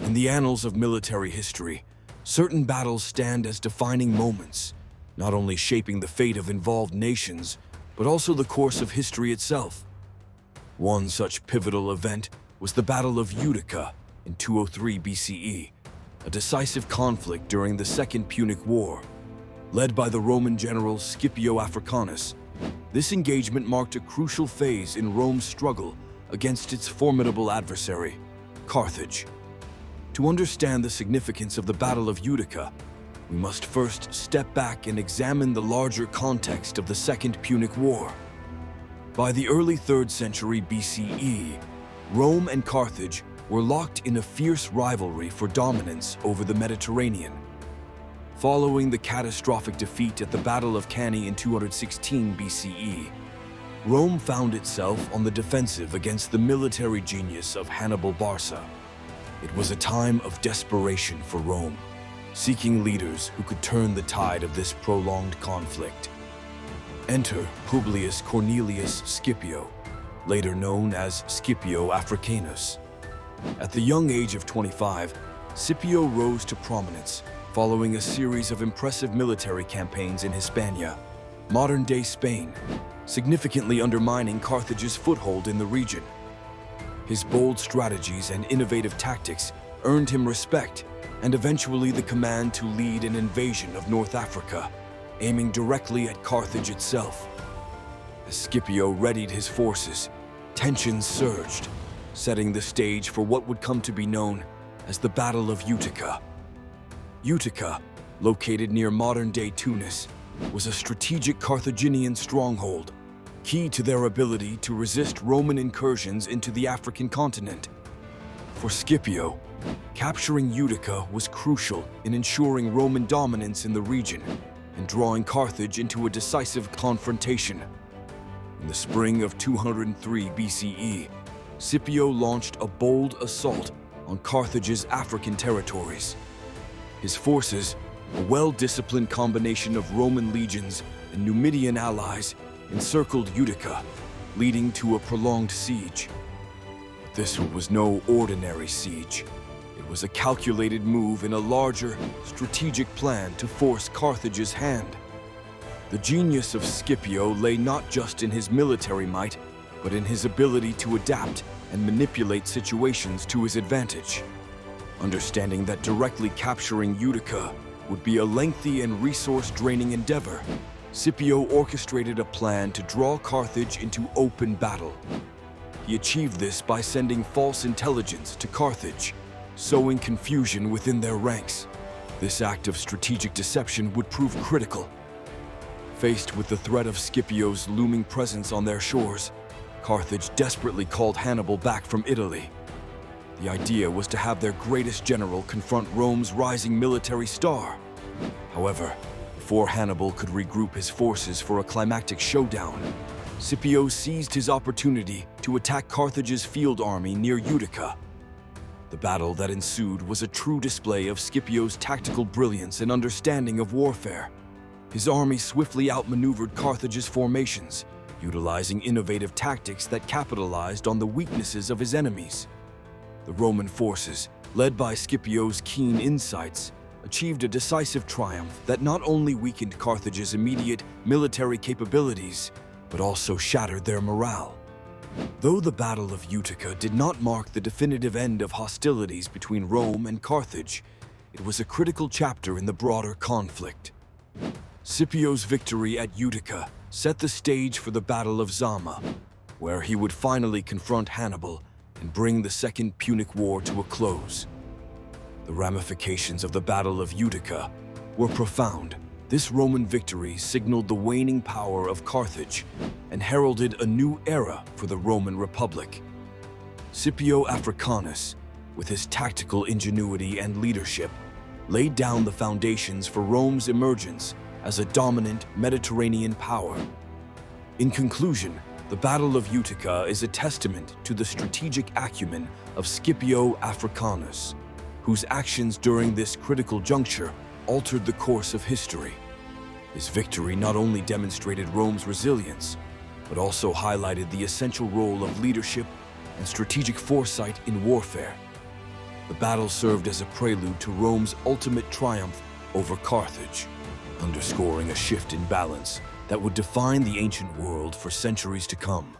In the annals of military history, certain battles stand as defining moments, not only shaping the fate of involved nations, but also the course of history itself. One such pivotal event was the Battle of Utica in 203 BCE, a decisive conflict during the Second Punic War. Led by the Roman general Scipio Africanus, this engagement marked a crucial phase in Rome's struggle against its formidable adversary, Carthage. To understand the significance of the Battle of Utica, we must first step back and examine the larger context of the Second Punic War. By the early 3rd century BCE, Rome and Carthage were locked in a fierce rivalry for dominance over the Mediterranean. Following the catastrophic defeat at the Battle of Cannae in 216 BCE, Rome found itself on the defensive against the military genius of Hannibal Barca. It was a time of desperation for Rome, seeking leaders who could turn the tide of this prolonged conflict. Enter Publius Cornelius Scipio, later known as Scipio Africanus. At the young age of 25, Scipio rose to prominence following a series of impressive military campaigns in Hispania, modern-day Spain, significantly undermining Carthage's foothold in the region. His bold strategies and innovative tactics earned him respect and eventually the command to lead an invasion of North Africa, aiming directly at Carthage itself. As Scipio readied his forces, tensions surged, setting the stage for what would come to be known as the Battle of Utica. Utica, located near modern-day Tunis, was a strategic Carthaginian stronghold, key to their ability to resist Roman incursions into the African continent. For Scipio, capturing Utica was crucial in ensuring Roman dominance in the region and drawing Carthage into a decisive confrontation. In the spring of 203 BCE, Scipio launched a bold assault on Carthage's African territories. His forces, a well-disciplined combination of Roman legions and Numidian allies, encircled Utica, leading to a prolonged siege. But this was no ordinary siege. It was a calculated move in a larger, strategic plan to force Carthage's hand. The genius of Scipio lay not just in his military might, but in his ability to adapt and manipulate situations to his advantage. Understanding that directly capturing Utica would be a lengthy and resource-draining endeavor, Scipio orchestrated a plan to draw Carthage into open battle. He achieved this by sending false intelligence to Carthage, sowing confusion within their ranks. This act of strategic deception would prove critical. Faced with the threat of Scipio's looming presence on their shores, Carthage desperately called Hannibal back from Italy. The idea was to have their greatest general confront Rome's rising military star. However, before Hannibal could regroup his forces for a climactic showdown, Scipio seized his opportunity to attack Carthage's field army near Utica. The battle that ensued was a true display of Scipio's tactical brilliance and understanding of warfare. His army swiftly outmaneuvered Carthage's formations, utilizing innovative tactics that capitalized on the weaknesses of his enemies. The Roman forces, led by Scipio's keen insights, achieved a decisive triumph that not only weakened Carthage's immediate military capabilities, but also shattered their morale. Though the Battle of Utica did not mark the definitive end of hostilities between Rome and Carthage, it was a critical chapter in the broader conflict. Scipio's victory at Utica set the stage for the Battle of Zama, where he would finally confront Hannibal and bring the Second Punic War to a close. The ramifications of the Battle of Utica were profound. This Roman victory signaled the waning power of Carthage and heralded a new era for the Roman Republic. Scipio Africanus, with his tactical ingenuity and leadership, laid down the foundations for Rome's emergence as a dominant Mediterranean power. In conclusion, the Battle of Utica is a testament to the strategic acumen of Scipio Africanus, whose actions during this critical juncture altered the course of history. His victory not only demonstrated Rome's resilience, but also highlighted the essential role of leadership and strategic foresight in warfare. The battle served as a prelude to Rome's ultimate triumph over Carthage, underscoring a shift in balance that would define the ancient world for centuries to come.